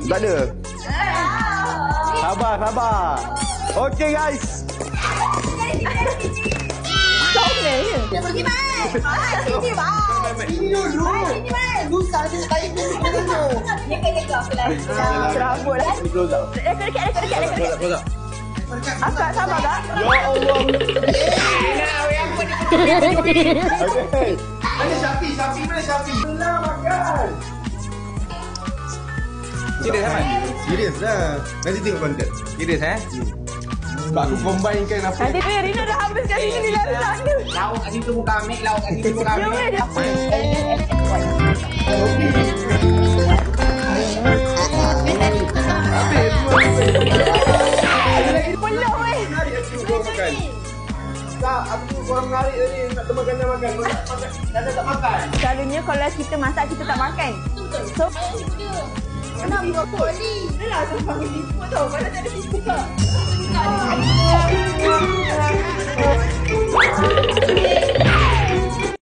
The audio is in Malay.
Tak ada. Sabar, sabar. Okey guys. Comel je. Dia pergi mai. Sini mai. Sini dulu. Sini mai. Lusa dia tak ikut dulu. Dia kena kau kelas. Serabut lah. Close up. Dekat. Close up. Akak sabar kak? Ya Allah. Okey. Mana Syafi? Syafi mana Syafi? Belah makan. Serius kan? Serius lah. Nanti tengok konten. Serius Sebab aku combinekan apa. Nanti tu Rina dah habis kat sini ni lari sana. Lauk kat situ bukan ambil, lauk kat situ bukan Dia ambil. boleh Peluh weh. Tak, aku korang menarik tadi nak temankan dia makan. Dah tak makan. Selalunya kalau kita masak kita tak makan. So Kenapa brokoli? dah lah sampai tipu tau. Kalau tak ada tipu kak.